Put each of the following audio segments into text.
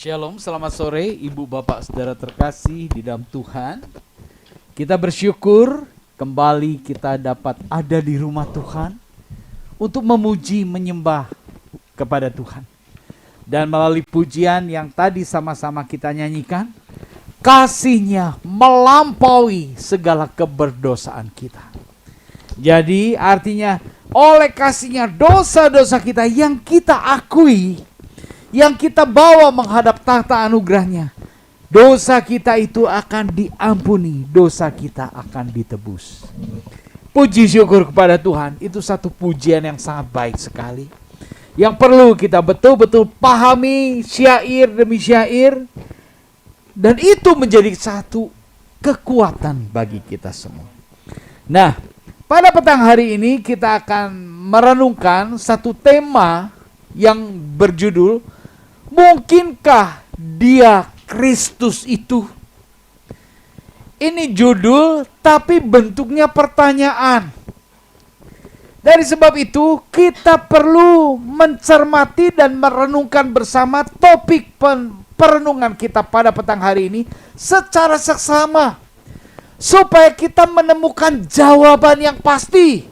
Shalom, selamat sore Ibu Bapak Saudara terkasih di dalam Tuhan. Kita bersyukur kembali kita dapat ada di rumah Tuhan untuk memuji menyembah kepada Tuhan. Dan melalui pujian yang tadi sama-sama kita nyanyikan, kasih-Nya melampaui segala keberdosaan kita. Jadi artinya oleh kasih-Nya dosa-dosa kita yang kita akui, yang kita bawa menghadap tahta anugerah-Nya, dosa kita itu akan diampuni, dosa kita akan ditebus. Puji syukur kepada Tuhan, itu satu pujian yang sangat baik sekali, yang perlu kita betul-betul pahami syair demi syair, dan itu menjadi satu kekuatan bagi kita semua. Nah, pada petang hari ini kita akan merenungkan satu tema yang berjudul, mungkinkah Dia Kristus itu? Ini judul tapi bentuknya pertanyaan. Dari sebab itu kita perlu mencermati dan merenungkan bersama topik perenungan kita pada petang hari ini secara seksama, supaya kita menemukan jawaban yang pasti.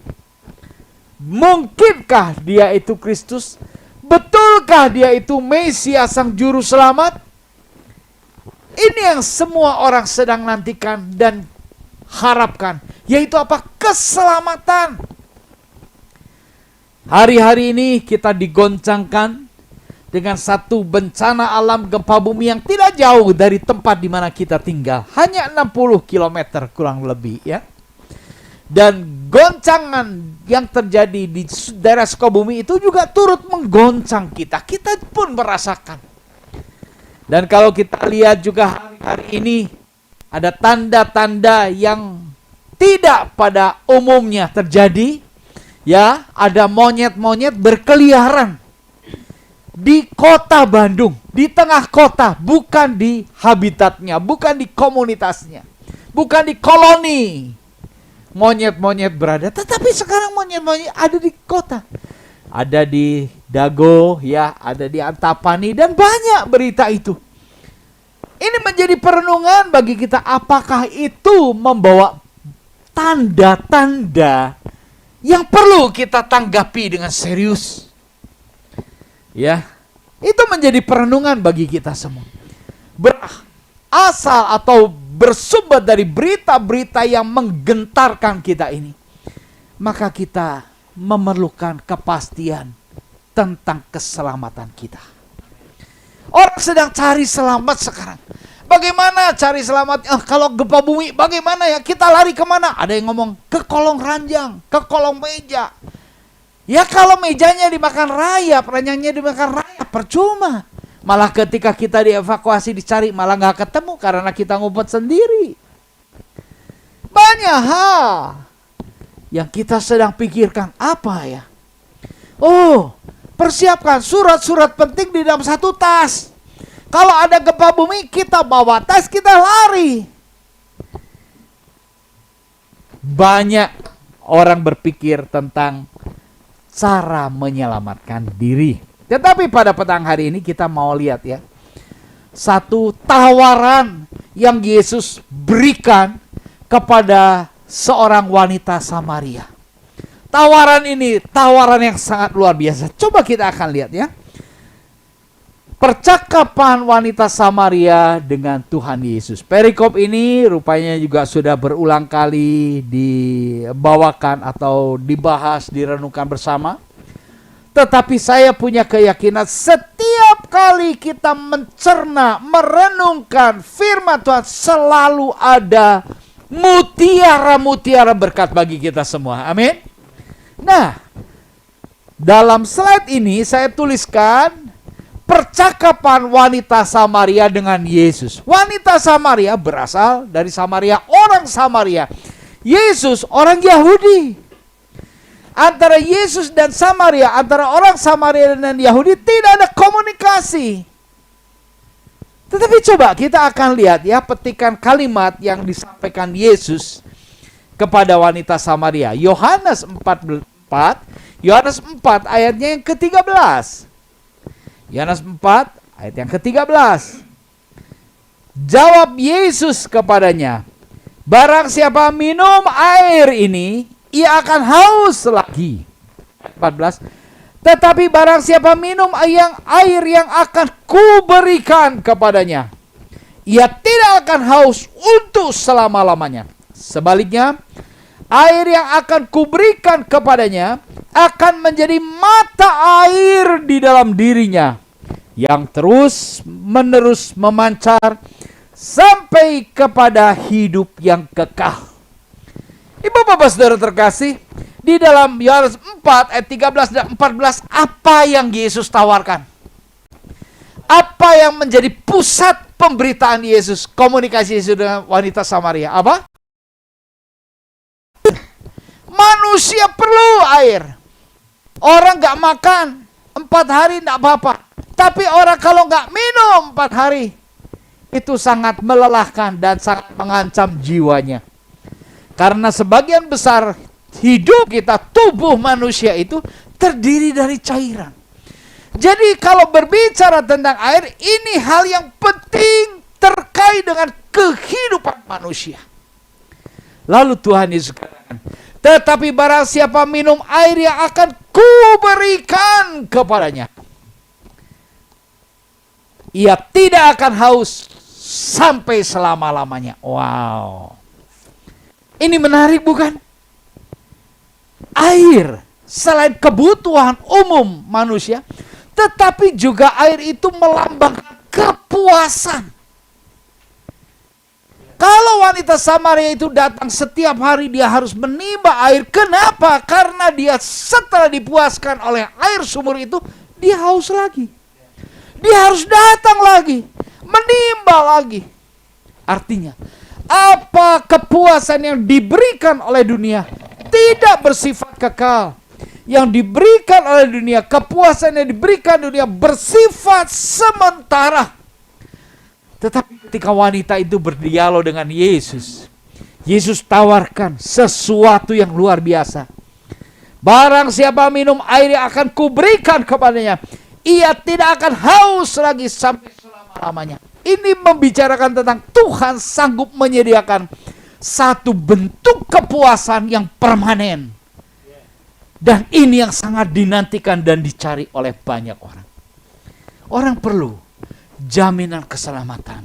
Mungkinkah Dia itu Kristus? Betulkah Dia itu Mesias, Sang Juru Selamat? Ini yang semua orang sedang nantikan dan harapkan, yaitu apa? Keselamatan. Hari-hari ini kita digoncangkan dengan satu bencana alam gempa bumi yang tidak jauh dari tempat di mana kita tinggal. Hanya 60 km kurang lebih, ya. Dan goncangan yang terjadi di daerah Sukabumi itu juga turut menggoncang kita. Kita pun merasakan. Dan kalau kita lihat juga hari ini ada tanda-tanda yang tidak pada umumnya terjadi. Ya, ada monyet-monyet berkeliaran di kota Bandung, di tengah kota, bukan di habitatnya, bukan di komunitasnya, bukan di koloni. Monyet-monyet berada, tetapi sekarang monyet-monyet ada di kota, ada di Dago, ya, ada di Antapani, dan banyak berita itu. Ini menjadi perenungan bagi kita, apakah itu membawa tanda-tanda yang perlu kita tanggapi dengan serius? Ya, itu menjadi perenungan bagi kita semua. Berasal atau bersumber dari berita-berita yang menggentarkan kita ini, maka kita memerlukan kepastian tentang keselamatan kita. Orang sedang cari selamat sekarang. Bagaimana cari selamat? Kalau gempa bumi bagaimana ya? Kita lari kemana? Ada yang ngomong ke kolong ranjang, ke kolong meja. Ya kalau mejanya dimakan rayap, ranjangnya dimakan rayap, percuma. Malah ketika kita dievakuasi dicari malah nggak ketemu karena kita ngumpet sendiri. Banyak hal yang kita sedang pikirkan, apa ya? Oh, persiapkan surat-surat penting di dalam satu tas. Kalau ada gempa bumi kita bawa tas, kita lari. Banyak orang berpikir tentang cara menyelamatkan diri. Tetapi pada petang hari ini kita mau lihat, ya, satu tawaran yang Yesus berikan kepada seorang wanita Samaria. Tawaran ini tawaran yang sangat luar biasa. Coba kita akan lihat, ya. Percakapan wanita Samaria dengan Tuhan Yesus. Perikop ini rupanya juga sudah berulang kali dibawakan atau dibahas, direnungkan bersama. Tetapi saya punya keyakinan setiap kali kita mencerna, merenungkan firman Tuhan, selalu ada mutiara-mutiara berkat bagi kita semua. Amin. Nah, dalam slide ini saya tuliskan percakapan wanita Samaria dengan Yesus. Wanita Samaria berasal dari Samaria, orang Samaria. Yesus orang Yahudi. Antara Yesus dan Samaria, antara orang Samaria dan Yahudi tidak ada komunikasi. Tetapi coba kita akan lihat, ya, petikan kalimat yang disampaikan Yesus kepada wanita Samaria. Yohanes 4 ayatnya yang ke-13. Yohanes 4 Ayat yang ke-13. Jawab Yesus kepadanya, barang siapa minum air ini, ia akan haus lagi. 14. Tetapi barang siapa minum air yang akan kuberikan kepadanya, ia tidak akan haus untuk selama-lamanya. Sebaliknya, air yang akan kuberikan kepadanya akan menjadi mata air di dalam dirinya, yang terus-menerus memancar sampai kepada hidup yang kekal. Ibu-bapak saudara terkasih, di dalam Yohanes 4 ayat 13 dan 14, apa yang Yesus tawarkan? Apa yang menjadi pusat pemberitaan Yesus, komunikasi Yesus dengan wanita Samaria? Apa? Manusia perlu air. Orang gak makan 4 hari gak apa-apa. Tapi orang kalau gak minum 4 hari, itu sangat melelahkan dan sangat mengancam jiwanya. Karena sebagian besar hidup kita, tubuh manusia itu terdiri dari cairan. Jadi kalau berbicara tentang air, ini hal yang penting terkait dengan kehidupan manusia. Lalu Tuhan Yesus katakan, tetapi barang siapa minum air yang akan kuberikan kepadanya, ia tidak akan haus sampai selama-lamanya. Wow. Ini menarik bukan? Air selain kebutuhan umum manusia, tetapi juga air itu melambangkan kepuasan. Kalau wanita Samaria itu datang setiap hari, dia harus menimba air. Kenapa? Karena dia setelah dipuaskan oleh air sumur itu, dia haus lagi. Dia harus datang lagi, menimba lagi. Artinya, apa kepuasan yang diberikan oleh dunia tidak bersifat kekal. Yang diberikan oleh dunia, kepuasan yang diberikan dunia bersifat sementara. Tetapi ketika wanita itu berdialog dengan Yesus, Yesus tawarkan sesuatu yang luar biasa. Barang siapa minum air yang akan kuberikan kepadanya, ia tidak akan haus lagi sampai selama-lamanya. Ini membicarakan tentang Tuhan sanggup menyediakan satu bentuk kepuasan yang permanen. Dan ini yang sangat dinantikan dan dicari oleh banyak orang. Orang perlu jaminan keselamatan.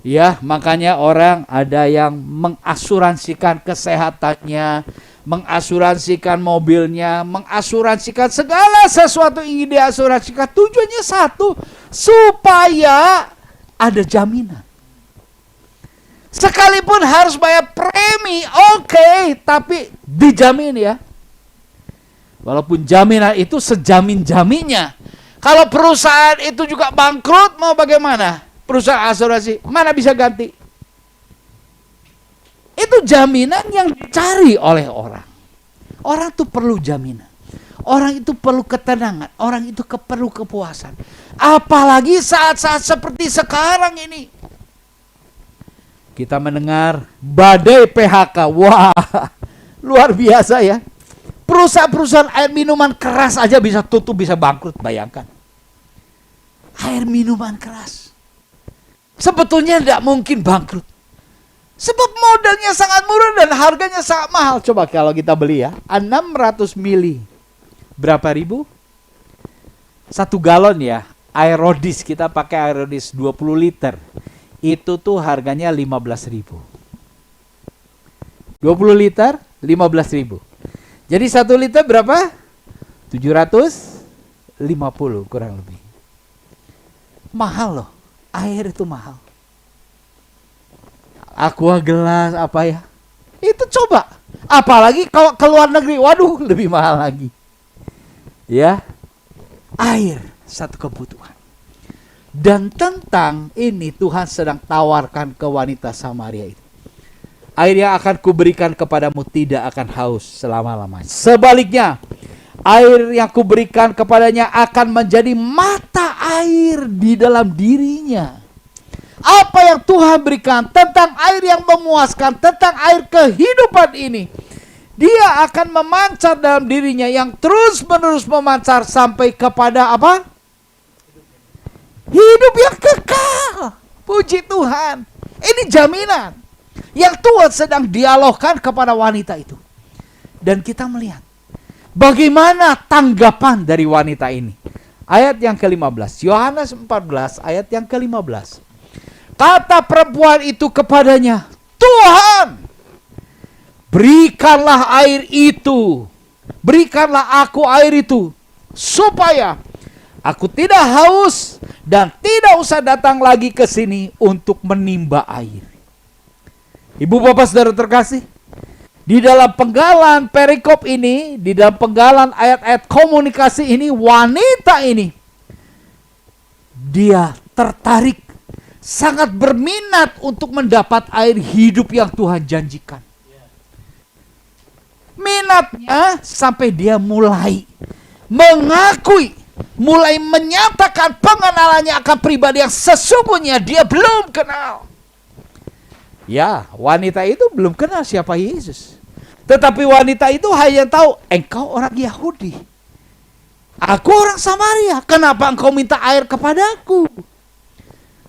Ya, makanya orang ada yang mengasuransikan kesehatannya, mengasuransikan mobilnya, mengasuransikan segala sesuatu ingin diasuransikan. Tujuannya satu, supaya ada jaminan. Sekalipun harus bayar premi, oke, tapi dijamin ya. Walaupun jaminan itu sejamin-jaminnya. Kalau perusahaan itu juga bangkrut, mau bagaimana? Perusahaan asuransi, mana bisa ganti? Itu jaminan yang dicari oleh orang. Orang itu perlu jaminan. Orang itu perlu ketenangan. Orang itu perlu kepuasan. Apalagi saat-saat seperti sekarang ini. Kita mendengar badai PHK. Wah, luar biasa ya. Perusahaan-perusahaan air minuman keras aja bisa tutup, bisa bangkrut. Bayangkan. Air minuman keras. Sebetulnya tidak mungkin bangkrut. Sebab modalnya sangat murah dan harganya sangat mahal. Coba kalau kita beli ya, 600 mili. Berapa ribu? 1 galon ya. Aerodis, kita pakai aerodis 20 liter. Itu tuh harganya 15.000. 20 liter, 15.000. Jadi 1 liter berapa? 750 kurang lebih. Mahal loh. Air itu mahal. Aqua gelas apa ya? Itu coba. Apalagi kalau ke luar negeri, waduh lebih mahal lagi. Ya. Air satu kebutuhan. Dan tentang ini Tuhan sedang tawarkan ke wanita Samaria itu. Air yang akan kuberikan kepadamu tidak akan haus selama-lamanya. Sebaliknya, air yang kuberikan kepadanya akan menjadi mata air di dalam dirinya. Apa yang Tuhan berikan tentang air yang memuaskan, tentang air kehidupan ini, dia akan memancar dalam dirinya yang terus-menerus memancar sampai kepada apa? Hidup yang kekal. Puji Tuhan. Ini jaminan yang Tuhan sedang dialogkan kepada wanita itu. Dan kita melihat bagaimana tanggapan dari wanita ini. Ayat yang ke-15. Yohanes 14 ayat yang ke-15. Kata perempuan itu kepadanya, Tuhan, berikanlah air itu. Berikanlah aku air itu, supaya aku tidak haus dan tidak usah datang lagi ke sini untuk menimba air. Ibu bapak saudara terkasih, di dalam penggalan perikop ini, di dalam penggalan ayat-ayat komunikasi ini, wanita ini, dia tertarik, sangat berminat untuk mendapat air hidup yang Tuhan janjikan. Minatnya sampai dia mulai mengakui, mulai menyatakan pengenalannya akan pribadi yang sesungguhnya dia belum kenal. Ya, wanita itu belum kenal siapa Yesus. Tetapi wanita itu hanya tahu, engkau orang Yahudi, aku orang Samaria, kenapa engkau minta air kepadaku?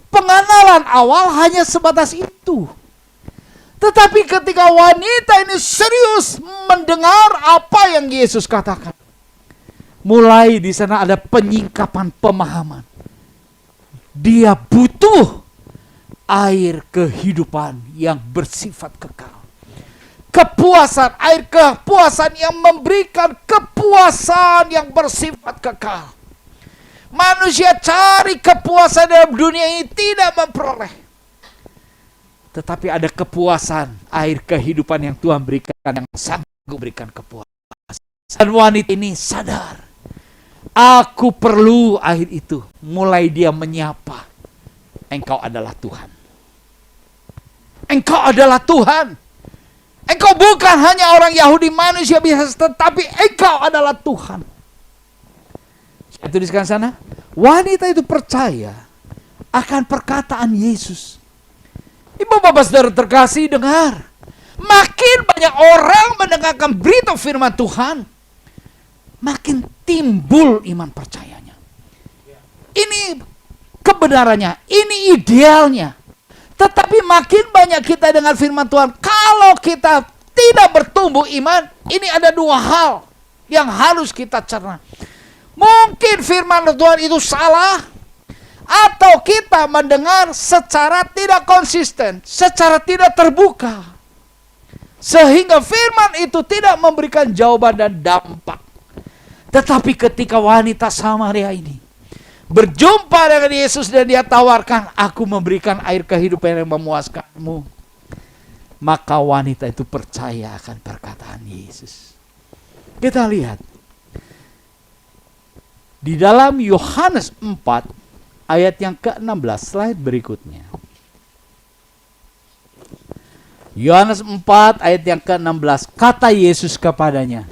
Pengenalan awal hanya sebatas itu. Tetapi ketika wanita ini serius mendengar apa yang Yesus katakan, mulai di sana ada penyingkapan pemahaman. Dia butuh air kehidupan yang bersifat kekal. Kepuasan, air kepuasan yang memberikan kepuasan yang bersifat kekal. Manusia cari kepuasan dalam dunia ini tidak memperoleh. Tetapi ada kepuasan, air kehidupan yang Tuhan berikan, yang sanggup berikan kepuasan. Dan wanita ini sadar, aku perlu air itu. Mulai dia menyapa, engkau adalah Tuhan. Engkau adalah Tuhan. Engkau bukan hanya orang Yahudi manusia biasa, tetapi engkau adalah Tuhan. Saya tuliskan sana, wanita itu percaya akan perkataan Yesus. Ibu bapak saudara terkasih, dengar. Makin banyak orang mendengarkan berita firman Tuhan, makin timbul iman percayanya. Ini kebenarannya, ini idealnya. Tetapi makin banyak kita dengar firman Tuhan, kalau kita tidak bertumbuh iman, ini ada dua hal yang harus kita cerna. Mungkin firman Tuhan itu salah, atau kita mendengar secara tidak konsisten, secara tidak terbuka, sehingga firman itu tidak memberikan jawaban dan dampak. Tetapi ketika wanita Samaria ini berjumpa dengan Yesus dan dia tawarkan, aku memberikan air kehidupan yang memuaskanmu, maka wanita itu percaya akan perkataan Yesus. Kita lihat di dalam Yohanes 4 ayat yang ke-16, slide berikutnya. Yohanes 4 ayat yang ke-16, kata Yesus kepadanya,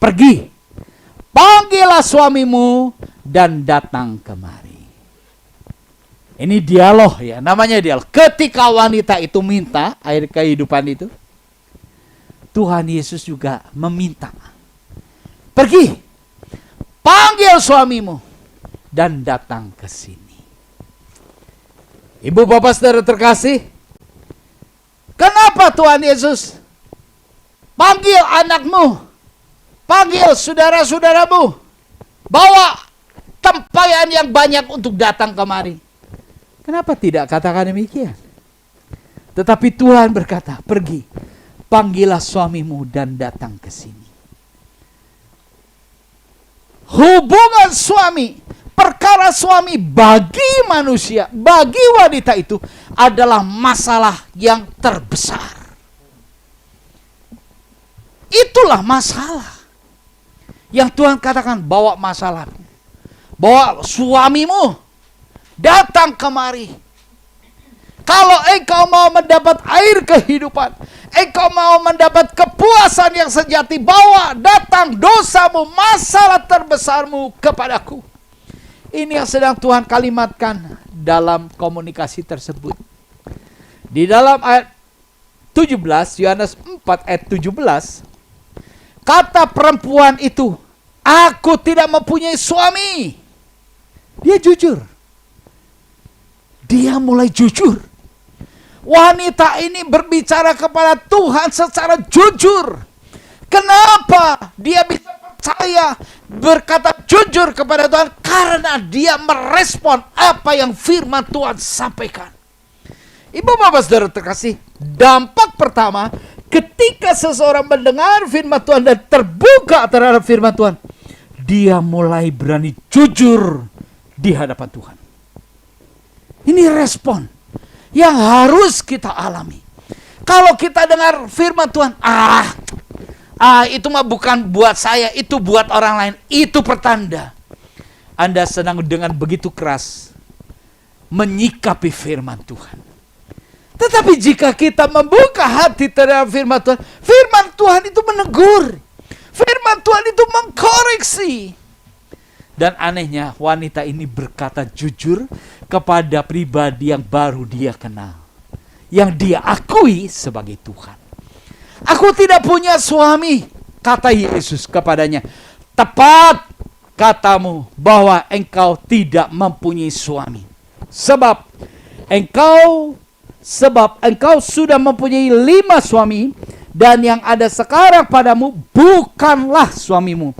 pergi, panggillah suamimu dan datang kemari. Ini dialog ya, namanya dialog. Ketika wanita itu minta air kehidupan itu, Tuhan Yesus juga meminta, pergi, panggil suamimu dan datang ke sini. Ibu bapak saudara terkasih, kenapa Tuhan Yesus panggil anakmu, panggil saudara-saudaramu, bawa tempayan yang banyak untuk datang kemari? Kenapa tidak katakan demikian? Tetapi Tuhan berkata, pergi, panggillah suamimu dan datang ke sini. Hubungan suami, perkara suami bagi manusia, bagi wanita itu adalah masalah yang terbesar. Itulah masalah yang Tuhan katakan, bawa masalah, bawa suamimu datang kemari. Kalau engkau mau mendapat air kehidupan, engkau mau mendapat kepuasan yang sejati, bawa datang dosamu, masalah terbesarmu kepadaku. Ini yang sedang Tuhan kalimatkan dalam komunikasi tersebut. Di dalam ayat 17, Yohanes 4 ayat 17, kata perempuan itu, aku tidak mempunyai suami. Dia jujur. dia mulai jujur. Wanita ini berbicara kepada Tuhan secara jujur. Kenapa dia bisa percaya berkata jujur kepada Tuhan? Karena dia merespon apa yang firman Tuhan sampaikan. Ibu bapak saudara terkasih, dampak pertama ketika seseorang mendengar firman Tuhan dan terbuka terhadap firman Tuhan, dia mulai berani jujur di hadapan Tuhan. Ini respon yang harus kita alami. Kalau kita dengar firman Tuhan, itu mah bukan buat saya, itu buat orang lain, itu pertanda Anda sedang dengan begitu keras menyikapi firman Tuhan. Tetapi jika kita membuka hati terhadap firman Tuhan itu menegur. Firman Tuhan itu mengkoreksi. Dan anehnya wanita ini berkata jujur kepada pribadi yang baru dia kenal. Yang dia akui sebagai Tuhan. Aku tidak punya suami, kata Yesus kepadanya. Tepat katamu bahwa engkau tidak mempunyai suami. Sebab engkau sudah mempunyai 5 suami, dan yang ada sekarang padamu bukanlah suamimu.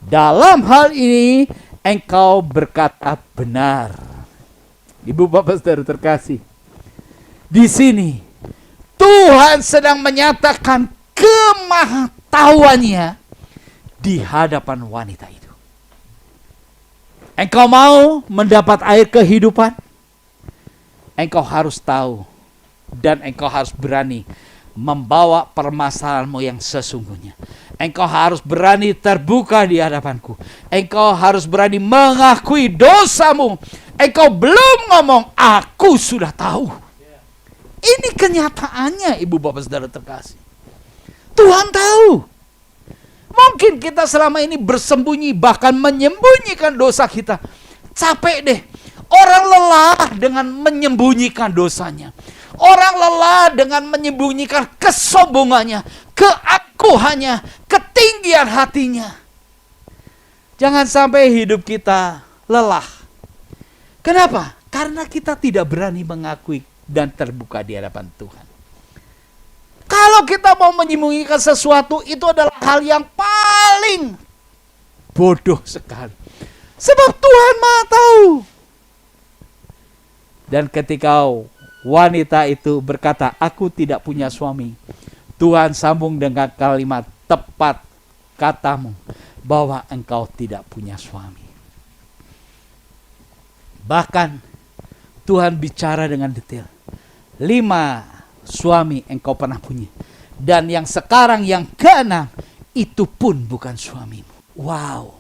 Dalam hal ini engkau berkata benar. Ibu bapak saudara terkasih, di sini Tuhan sedang menyatakan kemahatauannya di hadapan wanita itu. Engkau mau mendapat air kehidupan? Engkau harus tahu dan engkau harus berani membawa permasalahanmu yang sesungguhnya. Engkau harus berani terbuka di hadapanku. Engkau harus berani mengakui dosamu. Engkau belum ngomong, aku sudah tahu. Ini kenyataannya, ibu bapak saudara terkasih. Tuhan tahu. Mungkin kita selama ini bersembunyi, bahkan menyembunyikan dosa kita. Capek deh. Orang lelah dengan menyembunyikan dosanya. Orang lelah dengan menyembunyikan kesombongannya, keakuhannya, ketinggian hatinya. Jangan sampai hidup kita lelah. Kenapa? Karena kita tidak berani mengakui dan terbuka di hadapan Tuhan. Kalau kita mau menyembunyikan sesuatu, itu adalah hal yang paling bodoh sekali. Sebab Tuhan Maha tahu. Dan ketika wanita itu berkata, aku tidak punya suami, Tuhan sambung dengan kalimat, tepat katamu bahwa engkau tidak punya suami. Bahkan Tuhan bicara dengan detail. 5 suami engkau pernah punya. Dan yang sekarang yang ke-6 itu pun bukan suamimu. Wow.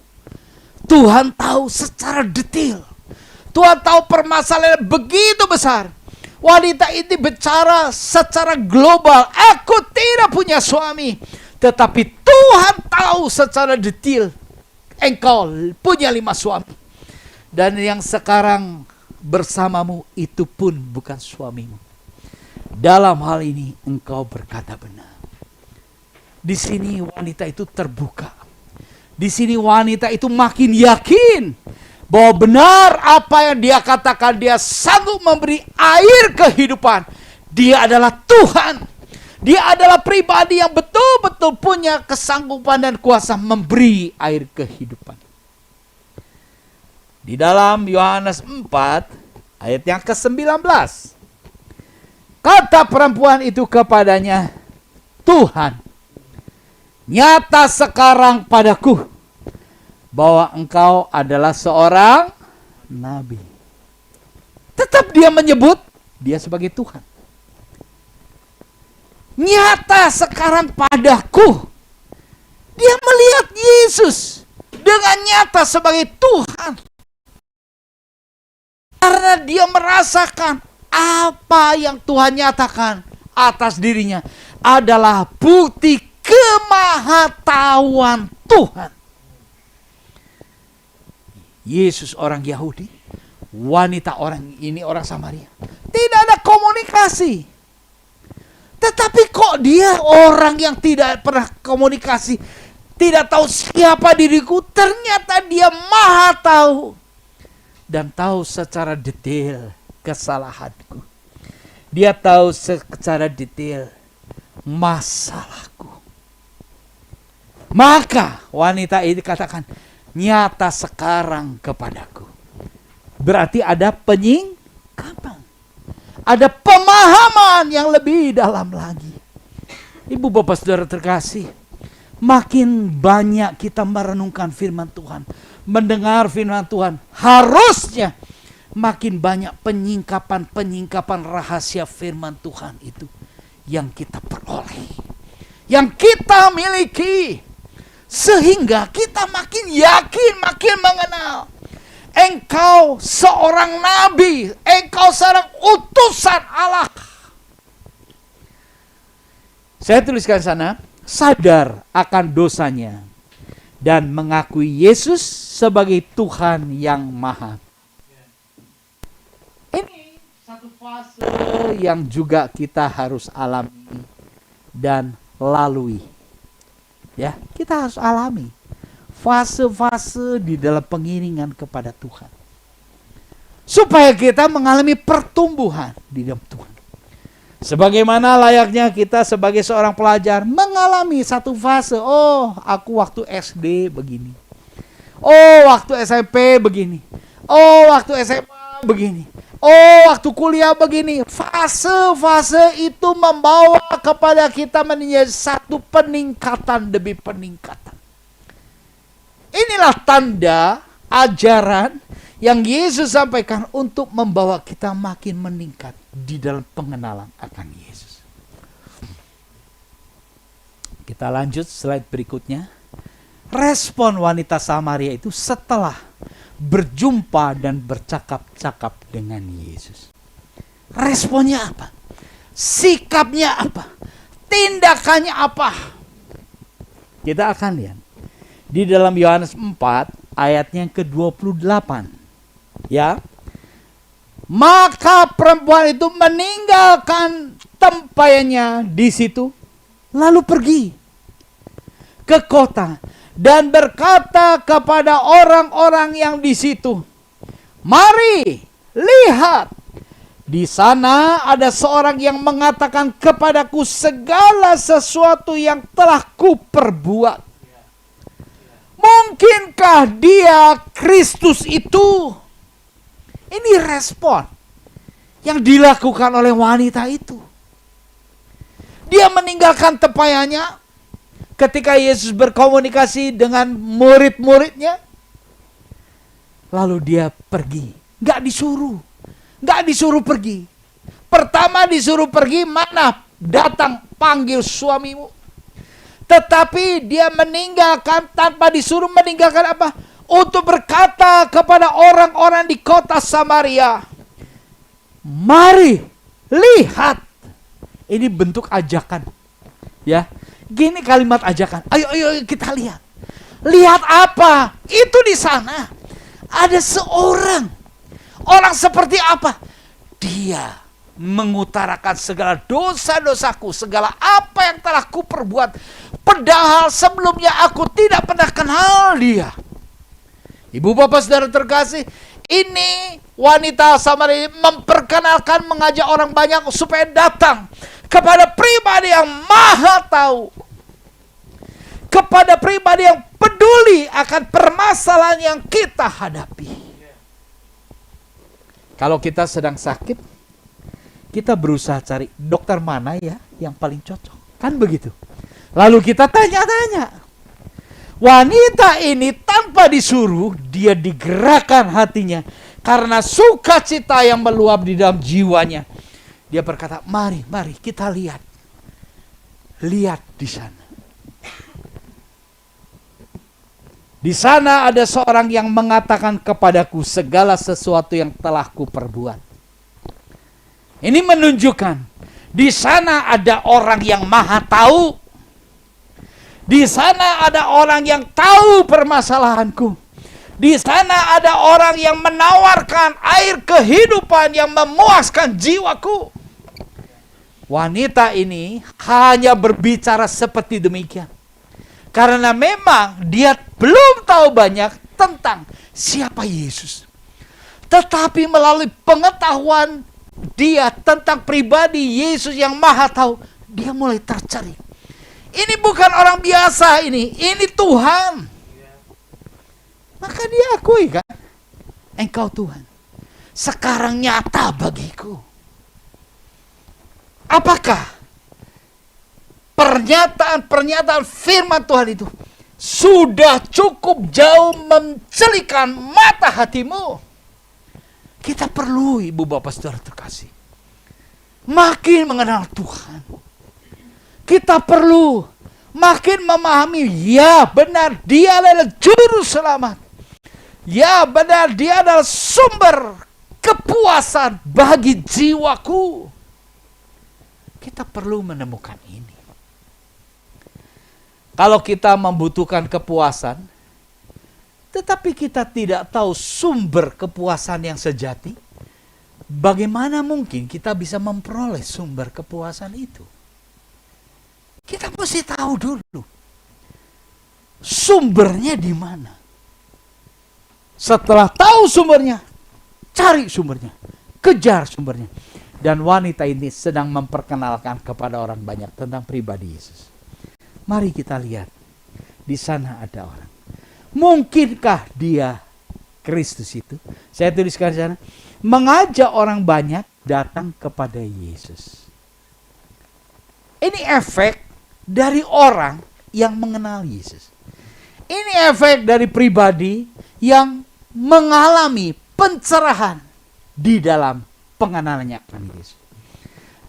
Tuhan tahu secara detail. Tuhan tahu permasalahan begitu besar. Wanita ini bicara secara global. Aku tidak punya suami. Tetapi Tuhan tahu secara detail. Engkau punya 5 suami. Dan yang sekarang bersamamu itu pun bukan suamimu. Dalam hal ini engkau berkata benar. Di sini wanita itu terbuka. Di sini wanita itu makin yakin bahwa benar apa yang dia katakan, dia sanggup memberi air kehidupan. Dia adalah Tuhan. Dia adalah pribadi yang betul-betul punya kesanggupan dan kuasa memberi air kehidupan. Di dalam Yohanes 4 ayat yang ke-19. Kata perempuan itu kepadanya, Tuhan, nyata sekarang padaku bahwa engkau adalah seorang nabi. Tetap dia menyebut dia sebagai Tuhan. Nyata sekarang padaku. Dia melihat Yesus dengan nyata sebagai Tuhan. Karena dia merasakan apa yang Tuhan nyatakan atas dirinya adalah bukti kemahatauan Tuhan. Yesus orang Yahudi, wanita orang ini orang Samaria. Tidak ada komunikasi. Tetapi kok dia orang yang tidak pernah komunikasi, tidak tahu siapa diriku, ternyata dia maha tahu. Dan tahu secara detail kesalahanku. Dia tahu secara detail masalahku. Maka wanita ini katakan, nyata sekarang kepadaku. Berarti ada penyingkapan. Ada pemahaman yang lebih dalam lagi. Ibu bapak saudara terkasih, makin banyak kita merenungkan firman Tuhan, mendengar firman Tuhan, harusnya makin banyak penyingkapan rahasia firman Tuhan itu yang kita peroleh, yang kita miliki. Sehingga kita makin yakin, makin mengenal. Engkau seorang nabi, engkau seorang utusan Allah. Saya tuliskan sana, sadar akan dosanya dan mengakui Yesus sebagai Tuhan yang maha. Ini satu fase yang juga kita harus alami dan lalui. Ya, kita harus alami fase-fase di dalam pengiringan kepada Tuhan, supaya kita mengalami pertumbuhan di dalam Tuhan. Sebagaimana layaknya kita sebagai seorang pelajar mengalami satu fase. Oh, aku waktu SD begini. Oh, waktu SMP begini. Oh, waktu SMA begini. Oh, waktu kuliah begini. Fase-fase itu membawa kepada kita menjadi satu peningkatan demi peningkatan. Inilah tanda ajaran yang Yesus sampaikan untuk membawa kita makin meningkat di dalam pengenalan akan Yesus. Kita lanjut slide berikutnya. Respon wanita Samaria itu setelah berjumpa dan bercakap-cakap dengan Yesus. Responnya apa? Sikapnya apa? Tindakannya apa? Kita akan lihat di dalam Yohanes 4 ayatnya ke-28. Ya. Maka perempuan itu meninggalkan tempayannya di situ, lalu pergi ke kota dan berkata kepada orang-orang yang di situ, "Mari, lihat, di sana ada seorang yang mengatakan kepadaku segala sesuatu yang telah kuperbuat. Mungkinkah dia Kristus itu?" Ini respon yang dilakukan oleh wanita itu. Dia meninggalkan tempayannya ketika Yesus berkomunikasi dengan murid-muridnya. Lalu dia pergi. Gak disuruh pergi. Pertama disuruh pergi, mana? Datang panggil suamimu. Tetapi dia meninggalkan tanpa disuruh, meninggalkan apa? Untuk berkata kepada orang-orang di kota Samaria, "Mari, lihat." Ini bentuk ajakan. Ya. Gini kalimat ajakan. Ayo kita lihat. Lihat apa? Itu di sana ada seorang. Orang seperti apa? Dia mengutarakan segala dosa-dosaku, segala apa yang telah kuperbuat. Padahal sebelumnya aku tidak pernah kenal dia. Ibu bapak saudara terkasih, ini wanita Samaria memperkenalkan, mengajak orang banyak supaya datang kepada pribadi yang maha tahu, kepada pribadi yang peduli akan permasalahan yang kita hadapi. Kalau kita sedang sakit, kita berusaha cari dokter mana ya yang paling cocok, kan begitu. Lalu kita tanya-tanya. Wanita ini tanpa disuruh, dia digerakkan hatinya karena sukacita yang meluap di dalam jiwanya. Dia berkata, mari kita lihat. Lihat di sana. Di sana ada seorang yang mengatakan kepadaku segala sesuatu yang telah kuperbuat. Ini menunjukkan di sana ada orang yang maha tahu. Di sana ada orang yang tahu permasalahanku. Di sana ada orang yang menawarkan air kehidupan yang memuaskan jiwaku. Wanita ini hanya berbicara seperti demikian. Karena memang dia belum tahu banyak tentang siapa Yesus. Tetapi melalui pengetahuan dia tentang pribadi Yesus yang Maha Tahu, dia mulai tercari. Ini bukan orang biasa ini Tuhan. Maka dia akui kan, engkau Tuhan. Sekarang nyata bagiku. Apakah pernyataan firman Tuhan itu sudah cukup jauh mencelikan mata hatimu? Kita perlu, ibu bapak saudara terkasih, makin mengenal Tuhan. Kita perlu makin memahami, ya benar dia adalah juru selamat. Ya benar dia adalah sumber kepuasan bagi jiwaku. Kita perlu menemukan ini. Kalau kita membutuhkan kepuasan, tetapi kita tidak tahu sumber kepuasan yang sejati, bagaimana mungkin kita bisa memperoleh sumber kepuasan itu? Kita mesti tahu dulu sumbernya di mana. Setelah tahu sumbernya, cari sumbernya, kejar sumbernya. Dan wanita ini sedang memperkenalkan kepada orang banyak tentang pribadi Yesus. Mari kita lihat, di sana ada orang. Mungkinkah dia Kristus itu? Saya tuliskan di sana, mengajak orang banyak datang kepada Yesus. Ini efek dari orang yang mengenal Yesus. Ini efek dari pribadi yang mengalami pencerahan di dalam pengenalannya akan Yesus.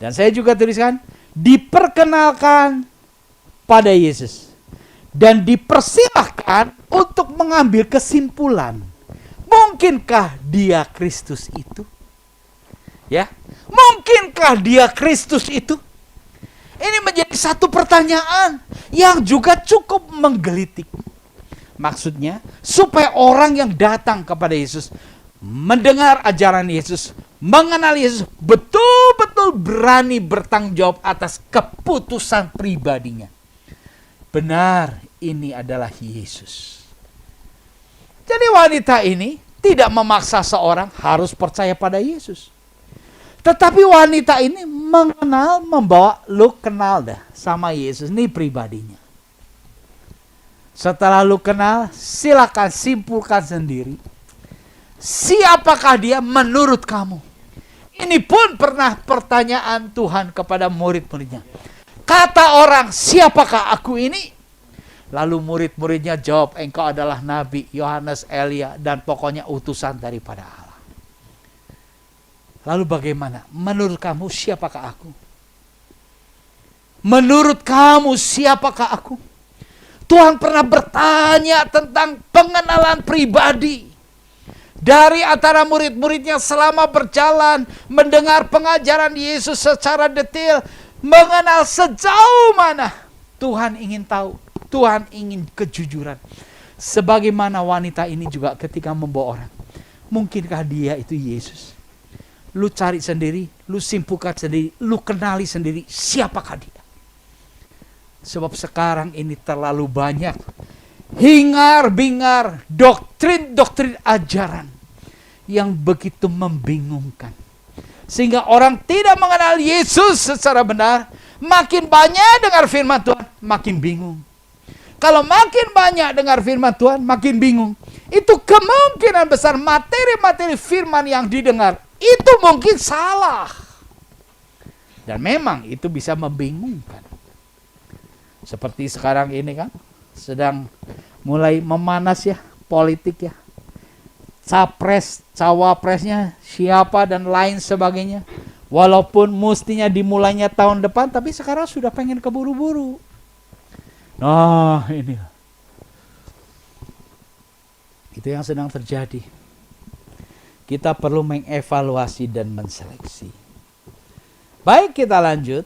Dan saya juga tuliskan, diperkenalkan pada Yesus. Dan dipersilahkan untuk mengambil kesimpulan. Mungkinkah dia Kristus itu? Ya, mungkinkah dia Kristus itu? Ini menjadi satu pertanyaan yang juga cukup menggelitik. Maksudnya, supaya orang yang datang kepada Yesus, mendengar ajaran Yesus, mengenal Yesus, betul-betul berani bertanggung jawab atas keputusan pribadinya. Benar, ini adalah Yesus. Jadi wanita ini tidak memaksa seorang harus percaya pada Yesus. Tetapi wanita ini mengenal, membawa, lu kenal dah sama Yesus, ini pribadinya. Setelah lu kenal, silakan simpulkan sendiri. Siapakah dia menurut kamu? Ini pun pernah pertanyaan Tuhan kepada murid-muridnya. Kata orang, siapakah aku ini? Lalu murid-muridnya jawab, engkau adalah Nabi, Yohanes, Elia, dan pokoknya utusan daripada Allah. Lalu bagaimana? Menurut kamu siapakah aku? Menurut kamu siapakah aku? Tuhan pernah bertanya tentang pengenalan pribadi. Dari antara murid-muridnya selama berjalan, mendengar pengajaran Yesus secara detail, mengenal sejauh mana Tuhan ingin tahu, Tuhan ingin kejujuran. Sebagaimana wanita ini juga ketika membawa orang, mungkinkah dia itu Yesus? Lu cari sendiri, lu simpulkan sendiri, lu kenali sendiri siapakah dia. Sebab sekarang ini terlalu banyak hingar-bingar doktrin-doktrin ajaran yang begitu membingungkan. Sehingga orang tidak mengenal Yesus secara benar. Makin banyak dengar firman Tuhan, makin bingung. Kalau makin banyak dengar firman Tuhan, makin bingung. Itu kemungkinan besar materi-materi firman yang didengar itu mungkin salah. Dan memang itu bisa membingungkan. Seperti sekarang ini kan, sedang mulai memanas ya politik ya. Capres, cawapresnya siapa dan lain sebagainya. Walaupun mestinya dimulainya tahun depan, tapi sekarang sudah pengen keburu-buru. Nah ini. Itu yang sedang terjadi. Kita perlu mengevaluasi dan menseleksi. Baik, kita lanjut.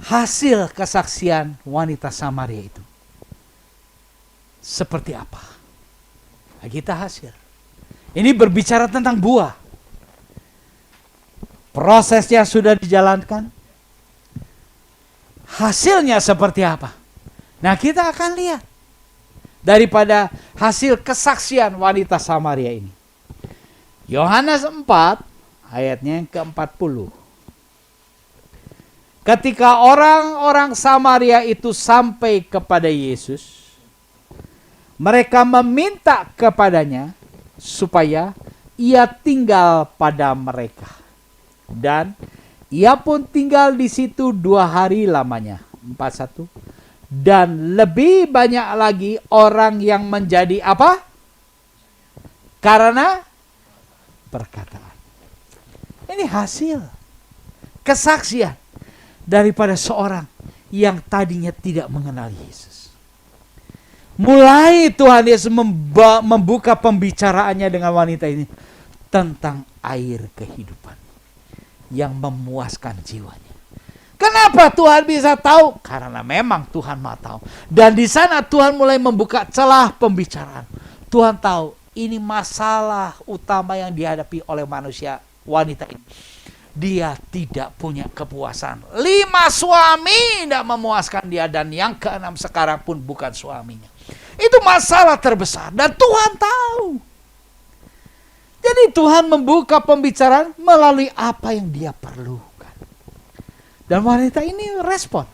Hasil kesaksian wanita Samaria itu seperti apa? Nah, kita hasil. Ini berbicara tentang buah. Prosesnya sudah dijalankan. Hasilnya seperti apa? Nah, kita akan lihat daripada hasil kesaksian wanita Samaria ini. Yohanes 4 ayatnya yang ke-40. Ketika orang-orang Samaria itu sampai kepada Yesus, mereka meminta kepadanya supaya ia tinggal pada mereka. Dan ia pun tinggal di situ 2 hari lamanya. 41. Dan lebih banyak lagi orang yang menjadi apa? Karena perkataan. Ini hasil kesaksian daripada seorang yang tadinya tidak mengenal Yesus. Mulai Tuhan Yesus membuka pembicaraannya dengan wanita ini tentang air kehidupan yang memuaskan jiwanya. Kenapa Tuhan bisa tahu? Karena memang Tuhan Maha tahu. Dan di sana Tuhan mulai membuka celah pembicaraan. Tuhan tahu ini masalah utama yang dihadapi oleh manusia wanita ini. Dia tidak punya kepuasan. 5 suami tidak memuaskan dia, dan yang ke-6 sekarang pun bukan suaminya. Itu masalah terbesar dan Tuhan tahu. Jadi Tuhan membuka pembicaraan melalui apa yang dia perlukan. Dan wanita ini respon.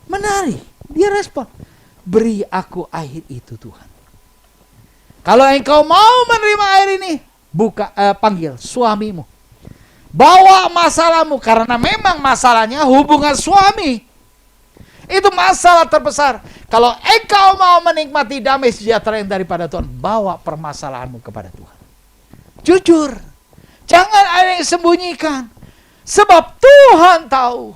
Menarik, dia respon. Beri aku air itu Tuhan. Kalau engkau mau menerima air ini, panggil suamimu. Bawa masalahmu, karena memang masalahnya hubungan suami. Itu masalah terbesar. Kalau engkau mau menikmati damai sejahtera yang daripada Tuhan, bawa permasalahanmu kepada Tuhan. Jujur. Jangan ada yang sembunyikan. Sebab Tuhan tahu.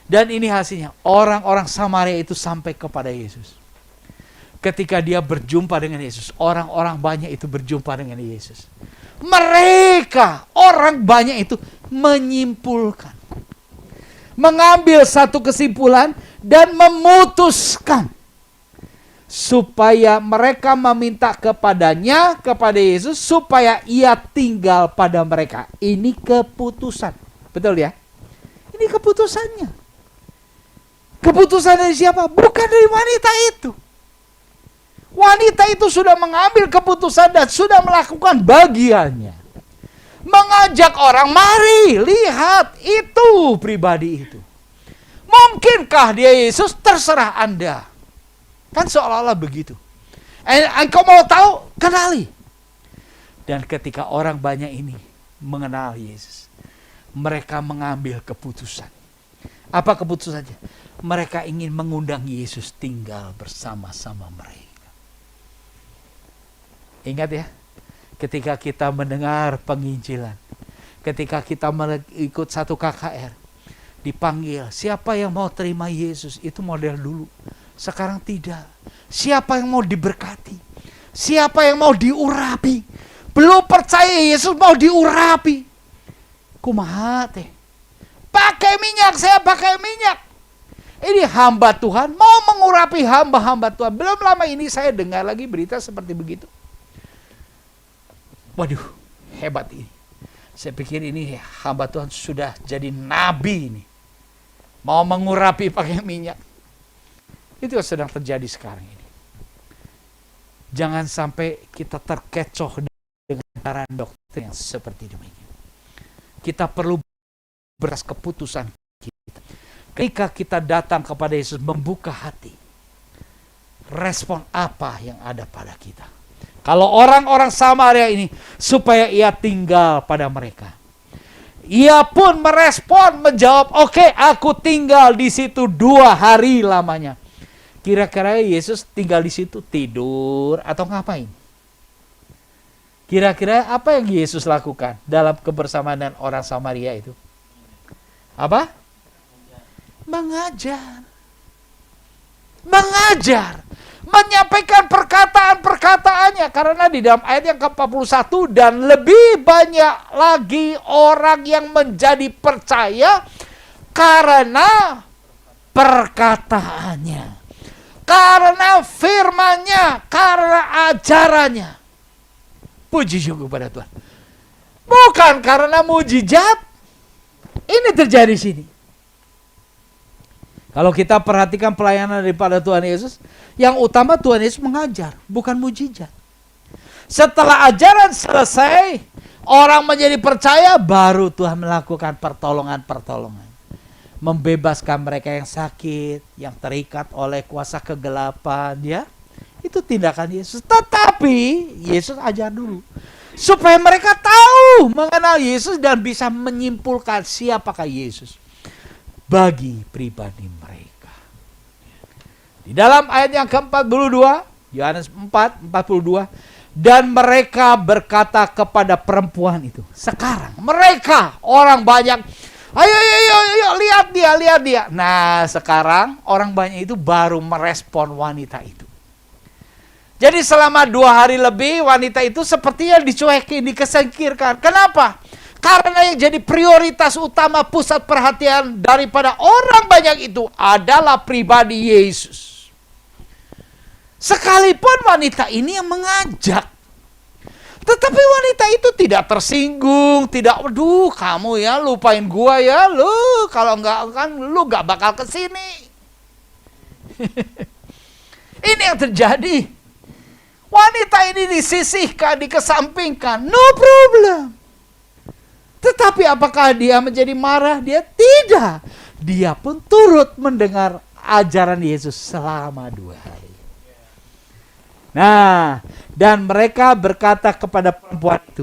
Dan ini hasilnya. Orang-orang Samaria itu sampai kepada Yesus. Ketika dia berjumpa dengan Yesus, orang-orang banyak itu berjumpa dengan Yesus. Mereka, orang banyak itu menyimpulkan, mengambil satu kesimpulan dan memutuskan supaya mereka meminta kepadanya, kepada Yesus, supaya ia tinggal pada mereka. Ini keputusan, betul ya? Ini keputusannya. Keputusan dari siapa? Bukan dari wanita itu. Wanita itu sudah mengambil keputusan dan sudah melakukan bagiannya. Mengajak orang, mari lihat itu pribadi itu. Mungkinkah dia Yesus? Terserah Anda. Kan seolah-olah begitu. Engkau mau tahu? Kenali. Dan ketika orang banyak ini mengenal Yesus, mereka mengambil keputusan. Apa keputusannya? Mereka ingin mengundang Yesus tinggal bersama-sama mereka. Ingat ya, ketika kita mendengar penginjilan, ketika kita ikut satu KKR, dipanggil, siapa yang mau terima Yesus? Itu model dulu. Sekarang tidak. Siapa yang mau diberkati? Siapa yang mau diurapi? Belum percaya Yesus mau diurapi. Kumaha teh? Pakai minyak, saya pakai minyak. Ini hamba Tuhan mau mengurapi hamba-hamba Tuhan. Belum lama ini saya dengar lagi berita seperti begitu. Waduh, hebat ini. Saya pikir ini hamba Tuhan sudah jadi nabi ini. Mau mengurapi pakai minyak. Itu yang sedang terjadi sekarang ini. Jangan sampai kita terkecoh dengan cara doktrin yang seperti demikian. Kita perlu beras keputusan kita. Ketika kita datang kepada Yesus, membuka hati. Respon apa yang ada pada kita? Kalau orang-orang Samaria ini, supaya ia tinggal pada mereka. Ia pun merespon, menjawab, oke, aku tinggal di situ 2 hari lamanya. Kira-kira Yesus tinggal di situ tidur atau ngapain? Kira-kira apa yang Yesus lakukan dalam kebersamaan dengan orang Samaria itu? Apa? Mengajar. Mengajar. Menyampaikan perkataan-perkataannya. Karena di dalam ayat yang ke-41, dan lebih banyak lagi orang yang menjadi percaya karena perkataannya, karena firman-Nya, karena ajarannya. Puji syukur kepada Tuhan. Bukan karena mujizat. Ini terjadi di sini. Kalau kita perhatikan pelayanan daripada Tuhan Yesus, yang utama Tuhan Yesus mengajar, bukan mujizat. Setelah ajaran selesai, Orang menjadi percaya, baru Tuhan melakukan pertolongan-pertolongan. Membebaskan mereka yang sakit, yang terikat oleh kuasa kegelapan, ya. Itu tindakan Yesus. Tetapi Yesus ajar dulu supaya mereka tahu mengenal Yesus dan bisa menyimpulkan siapakah Yesus bagi pribadi mereka. Di dalam ayat yang ke-42, Yohanes 4:42, dan mereka berkata kepada perempuan itu. Sekarang mereka, orang banyak, ayo lihat dia. Nah, sekarang orang banyak itu baru merespon wanita itu. Jadi selama 2 hari lebih wanita itu sepertinya dicuekin, dikesingkirkan. Kenapa? Karena yang jadi prioritas utama, pusat perhatian daripada orang banyak itu adalah pribadi Yesus. Sekalipun wanita ini yang mengajak, tetapi wanita itu tidak tersinggung, tidak, aduh kamu ya lupain gua ya, lu kalau enggak kan lu gak bakal kesini. Ini yang terjadi. Wanita ini disisihkan, dikesampingkan, no problem. Tetapi apakah dia menjadi marah? Dia tidak. Dia pun turut mendengar ajaran Yesus selama 2 hari. Nah, dan mereka berkata kepada perempuan itu,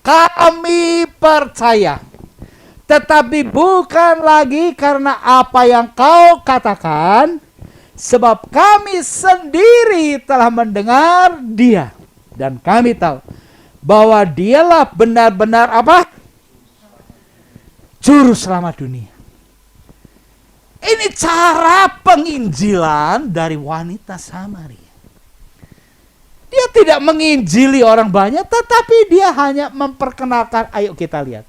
kami percaya, tetapi bukan lagi karena apa yang kau katakan, sebab kami sendiri telah mendengar dia. Dan kami tahu bahwa dialah benar-benar apa? Juru selamat dunia. Ini cara penginjilan dari wanita Samaria. Dia tidak menginjili orang banyak, tetapi dia hanya memperkenalkan, ayo kita lihat.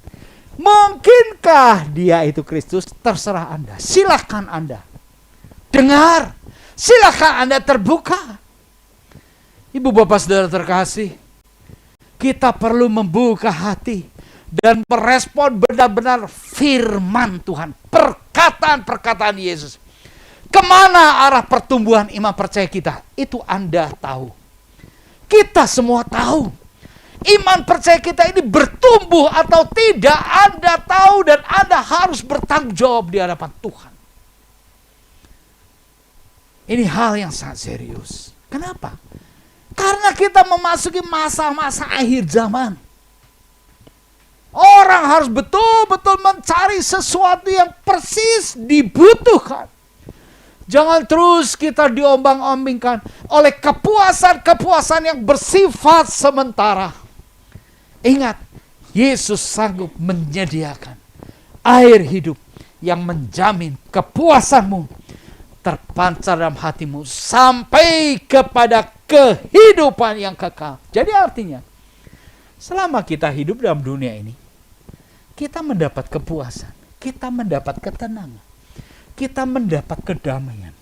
Mungkinkah dia itu Kristus? Terserah Anda. Silakan Anda dengar. Silakan Anda terbuka. Ibu bapak saudara terkasih, kita perlu membuka hati dan merespon benar-benar firman Tuhan, perkataan-perkataan Yesus. Kemana arah pertumbuhan iman percaya kita? Itu Anda tahu. Kita semua tahu. Iman percaya kita ini bertumbuh atau tidak, Anda tahu, dan Anda harus bertanggung jawab di hadapan Tuhan. Ini hal yang sangat serius. Kenapa? Karena kita memasuki masa-masa akhir zaman. Orang harus betul-betul mencari sesuatu yang persis dibutuhkan. Jangan terus kita diombang-ambingkan oleh kepuasan-kepuasan yang bersifat sementara. Ingat, Yesus sanggup menyediakan air hidup yang menjamin kepuasanmu terpancar dalam hatimu sampai kepada kehidupan yang kekal. Jadi artinya, selama kita hidup dalam dunia ini, kita mendapat kepuasan, kita mendapat ketenangan, kita mendapat kedamaian.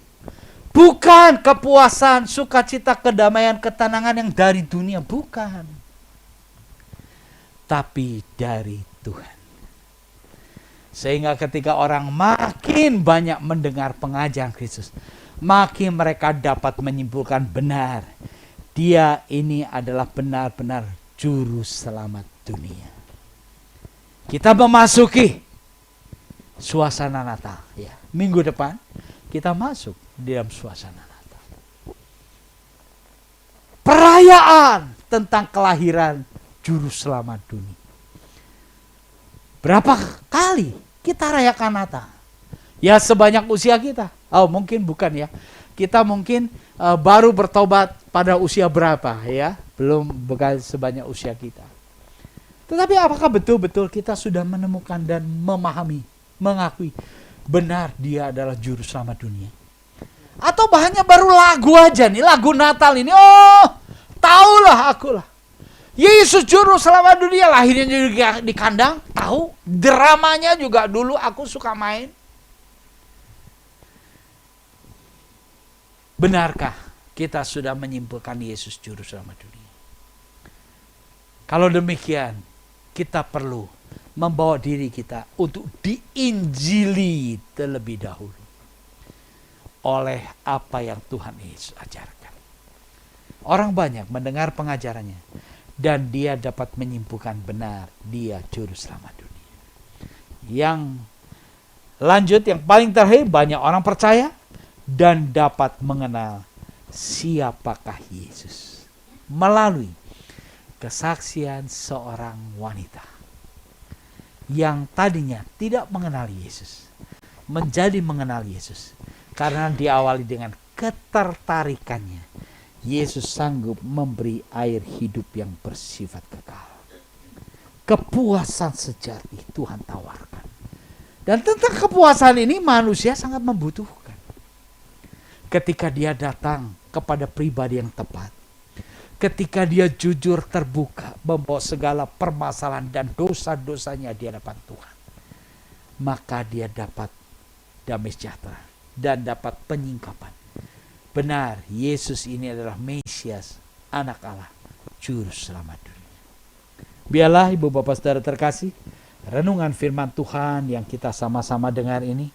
Bukan kepuasan, sukacita, kedamaian, ketenangan yang dari dunia, bukan. Tapi dari Tuhan. Sehingga ketika orang makin banyak mendengar pengajaran Kristus, makin mereka dapat menyimpulkan benar, dia ini adalah benar-benar juru selamat dunia. Kita memasuki suasana Natal. Ya, minggu depan kita masuk di dalam suasana Natal. Perayaan tentang kelahiran juru selamat dunia. Berapa kali kita rayakan Natal? Ya sebanyak usia kita. Oh mungkin bukan ya. Kita mungkin baru bertobat pada usia berapa ya. Bukan sebanyak usia kita. Tetapi apakah betul-betul kita sudah menemukan dan memahami, mengakui benar dia adalah juru selamat dunia? Atau hanya baru lagu aja nih, lagu Natal ini. Oh taulah akulah. Yesus juru selamat dunia, lahirnya juga di kandang, tahu. Dramanya juga dulu aku suka main. Benarkah kita sudah menyimpulkan Yesus juru selamat dunia? Kalau demikian, kita perlu membawa diri kita untuk diinjili terlebih dahulu oleh apa yang Tuhan Yesus ajarkan. Orang banyak mendengar pengajarannya, dan dia dapat menyimpulkan benar dia juru selamat dunia. Yang lanjut, yang paling terakhir, banyak orang percaya dan dapat mengenal siapakah Yesus melalui kesaksian seorang wanita yang tadinya tidak mengenal Yesus menjadi mengenal Yesus karena diawali dengan ketertarikannya. Yesus sanggup memberi air hidup yang bersifat kekal. Kepuasan sejati Tuhan tawarkan. Dan tentang kepuasan ini manusia sangat membutuhkan. Ketika dia datang kepada pribadi yang tepat, ketika dia jujur terbuka membawa segala permasalahan dan dosa-dosanya di hadapan Tuhan, maka dia dapat damai sejahtera dan dapat penyingkapan. Benar, Yesus ini adalah Mesias, anak Allah, juru selamat dunia. Biarlah Ibu Bapak Saudara terkasih, renungan firman Tuhan yang kita sama-sama dengar ini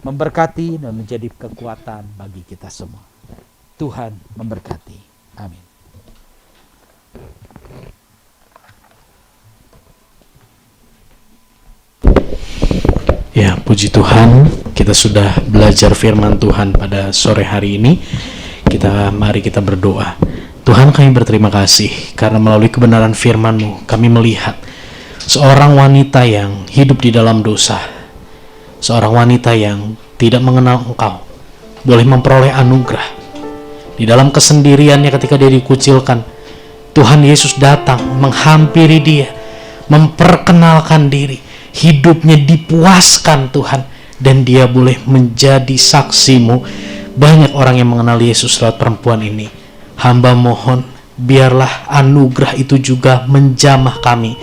memberkati dan menjadi kekuatan bagi kita semua. Tuhan memberkati. Amin. Ya, puji Tuhan, kita sudah belajar firman Tuhan pada sore hari ini. Mari kita berdoa. Tuhan, kami berterima kasih karena melalui kebenaran firman-Mu kami melihat seorang wanita yang hidup di dalam dosa, seorang wanita yang tidak mengenal Engkau, boleh memperoleh anugerah. Di dalam kesendiriannya ketika dia dikucilkan, Tuhan Yesus datang menghampiri dia, memperkenalkan diri, hidupnya dipuaskan Tuhan, dan dia boleh menjadi saksi-Mu. Banyak orang yang mengenal Yesus lewat perempuan ini. Hamba mohon, biarlah anugerah itu juga menjamah kami.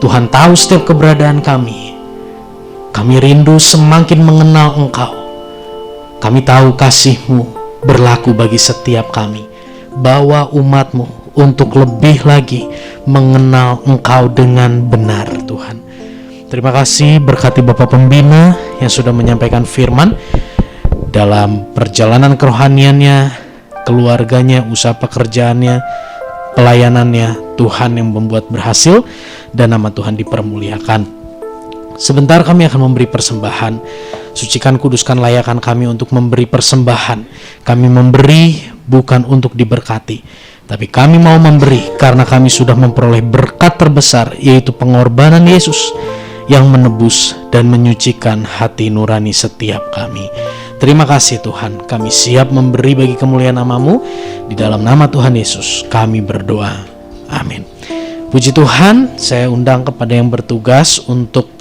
Tuhan tahu setiap keberadaan kami. Kami rindu semakin mengenal Engkau. Kami tahu kasih-Mu berlaku bagi setiap kami. Bawa umat-Mu untuk lebih lagi mengenal Engkau dengan benar, Tuhan. Terima kasih, berkati Bapak Pembina yang sudah menyampaikan firman dalam perjalanan kerohaniannya, keluarganya, usaha pekerjaannya, pelayanannya. Tuhan yang membuat berhasil dan nama Tuhan dipermuliakan. Sebentar kami akan memberi persembahan. Sucikan, kuduskan, layakan kami untuk memberi persembahan. Kami memberi bukan untuk diberkati, tapi kami mau memberi karena kami sudah memperoleh berkat terbesar, yaitu pengorbanan Yesus yang menebus dan menyucikan hati nurani setiap kami. Terima kasih Tuhan, kami siap memberi bagi kemuliaan nama-Mu. Di dalam nama Tuhan Yesus kami berdoa, amin. Puji Tuhan, saya undang kepada yang bertugas untuk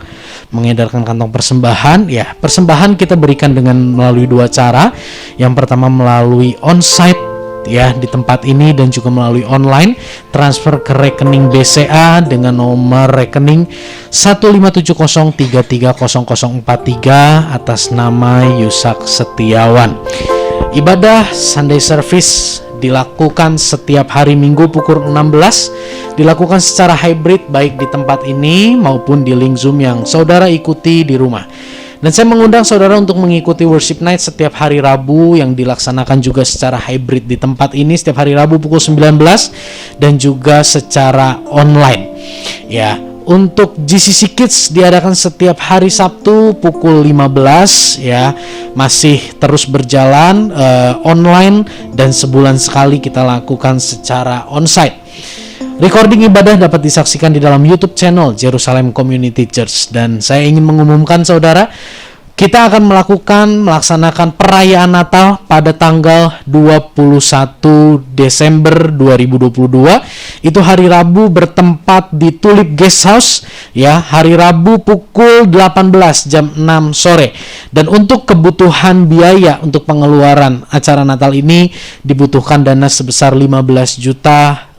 mengedarkan kantong persembahan. Ya, persembahan kita berikan dengan melalui dua cara. Yang pertama melalui onsite ya di tempat ini, dan juga melalui online, transfer ke rekening BCA dengan nomor rekening 15703300043 atas nama Yusak Setiawan. Ibadah Sunday Service dilakukan setiap hari Minggu pukul 16, dilakukan secara hybrid baik di tempat ini maupun di link Zoom yang saudara ikuti di rumah. Dan saya mengundang saudara untuk mengikuti worship night setiap hari Rabu yang dilaksanakan juga secara hybrid di tempat ini setiap hari Rabu pukul 19 dan juga secara online. Ya, untuk GCC Kids diadakan setiap hari Sabtu pukul 15 ya, masih terus berjalan online, dan sebulan sekali kita lakukan secara onsite. Recording ibadah dapat disaksikan di dalam YouTube channel Jerusalem Community Church. Dan saya ingin mengumumkan saudara, kita akan melaksanakan perayaan Natal pada tanggal 21 Desember 2022. Itu hari Rabu bertempat di Tulip Guest House ya, hari Rabu pukul 18 jam 6 sore. Dan untuk kebutuhan biaya untuk pengeluaran acara Natal ini dibutuhkan dana sebesar 15.500.000.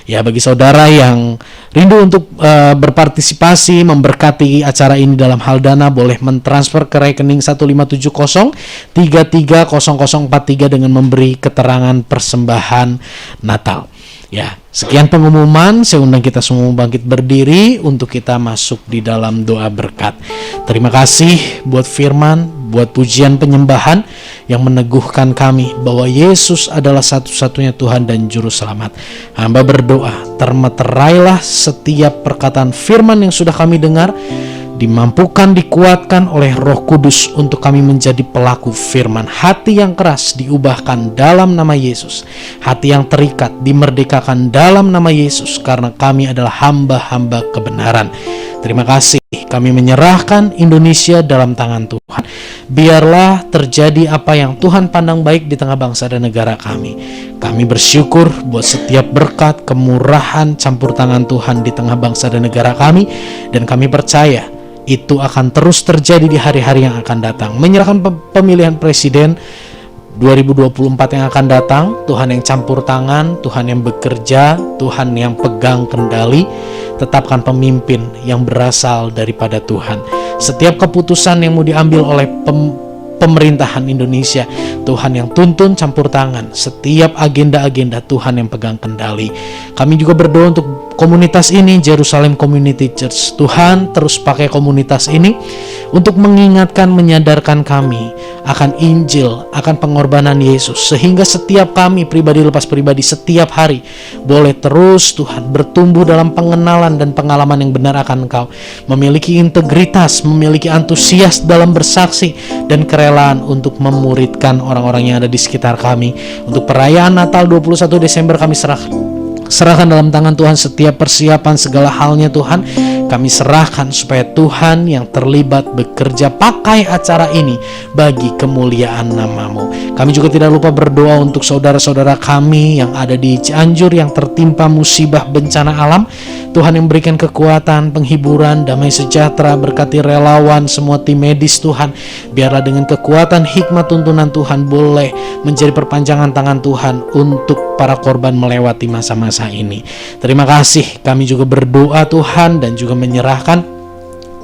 Ya, bagi saudara yang rindu untuk berpartisipasi memberkati acara ini dalam hal dana, boleh mentransfer ke rekening 15703300043 dengan memberi keterangan persembahan Natal. Ya, sekian pengumuman. Saya undang kita semua bangkit berdiri untuk kita masuk di dalam doa berkat. Terima kasih buat firman, sebuah pujian penyembahan yang meneguhkan kami bahwa Yesus adalah satu-satunya Tuhan dan Juru Selamat. Hamba berdoa, termeterailah setiap perkataan firman yang sudah kami dengar, dimampukan, dikuatkan oleh Roh Kudus untuk kami menjadi pelaku firman. Hati yang keras diubahkan dalam nama Yesus. Hati yang terikat dimerdekakan dalam nama Yesus, karena kami adalah hamba-hamba kebenaran. Terima kasih, kami menyerahkan Indonesia dalam tangan Tuhan. Biarlah terjadi apa yang Tuhan pandang baik di tengah bangsa dan negara kami. Kami bersyukur buat setiap berkat, kemurahan, campur tangan Tuhan di tengah bangsa dan negara kami. Dan kami percaya itu akan terus terjadi di hari-hari yang akan datang. Menyerahkan pemilihan presiden 2024 yang akan datang, Tuhan yang campur tangan, Tuhan yang bekerja, Tuhan yang pegang kendali. Tetapkan pemimpin yang berasal daripada Tuhan. Setiap keputusan yang mau diambil oleh pemerintahan Indonesia, Tuhan yang tuntun, campur tangan. Setiap agenda-agenda, Tuhan yang pegang kendali. Kami juga berdoa untuk komunitas ini, Jerusalem Community Church. Tuhan terus pakai komunitas ini untuk mengingatkan, menyadarkan kami akan Injil, akan pengorbanan Yesus, sehingga setiap kami pribadi lepas pribadi setiap hari boleh terus Tuhan bertumbuh dalam pengenalan dan pengalaman yang benar akan Engkau, memiliki integritas, memiliki antusias dalam bersaksi, dan kerelaan untuk memuridkan orang-orang yang ada di sekitar kami. Untuk perayaan Natal 21 Desember kami serahkan dalam tangan Tuhan setiap persiapan segala halnya. Tuhan, kami serahkan supaya Tuhan yang terlibat bekerja pakai acara ini bagi kemuliaan nama-Mu. Kami juga tidak lupa berdoa untuk saudara-saudara kami yang ada di Cianjur yang tertimpa musibah bencana alam. Tuhan yang berikan kekuatan, penghiburan, damai sejahtera, berkati relawan, semua tim medis Tuhan. Biarlah dengan kekuatan, hikmat, tuntunan Tuhan boleh menjadi perpanjangan tangan Tuhan untuk para korban melewati masa-masa ini. Terima kasih, kami juga berdoa Tuhan dan juga menyerahkan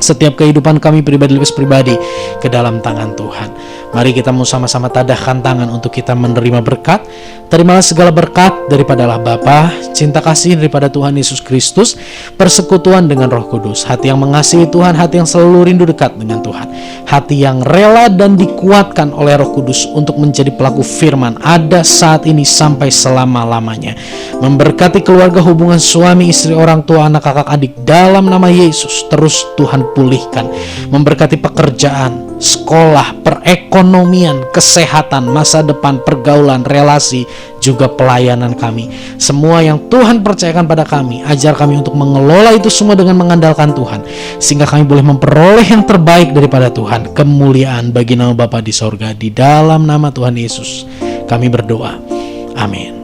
setiap kehidupan kami pribadi ke dalam tangan Tuhan. Mari kita mau sama-sama tadahkan tangan untuk kita menerima berkat. Terimalah segala berkat daripada Allah Bapa, cinta kasih daripada Tuhan Yesus Kristus, persekutuan dengan Roh Kudus, hati yang mengasihi Tuhan, hati yang selalu rindu dekat dengan Tuhan, hati yang rela dan dikuatkan oleh Roh Kudus untuk menjadi pelaku firman ada saat ini sampai selama-lamanya. Memberkati keluarga, hubungan suami, istri, orang tua, anak, kakak, adik dalam nama Yesus terus Tuhan pulihkan. Memberkati pekerjaan, sekolah, perekonomian, kesehatan, masa depan, pergaulan, relasi, juga pelayanan kami. Semua yang Tuhan percayakan pada kami, ajar kami untuk mengelola itu semua dengan mengandalkan Tuhan, sehingga kami boleh memperoleh yang terbaik daripada Tuhan. Kemuliaan bagi nama Bapa di sorga, di dalam nama Tuhan Yesus kami berdoa, amin.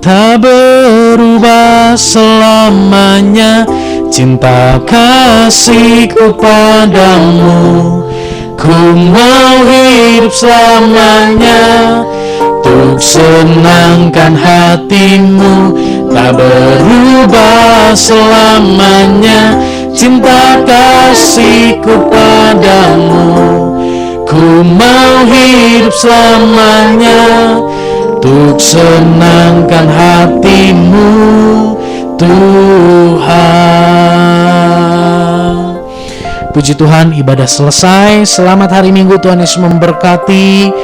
Tak berubah selamanya cinta kasihku padamu, ku mau hidup selamanya untuk senangkan hatimu. Tak berubah selamanya cinta kasihku padamu, ku mau hidup selamanya untuk senangkan hatimu Tuhan. Puji Tuhan, ibadah selesai. Selamat hari Minggu, Tuhan Yesus memberkati.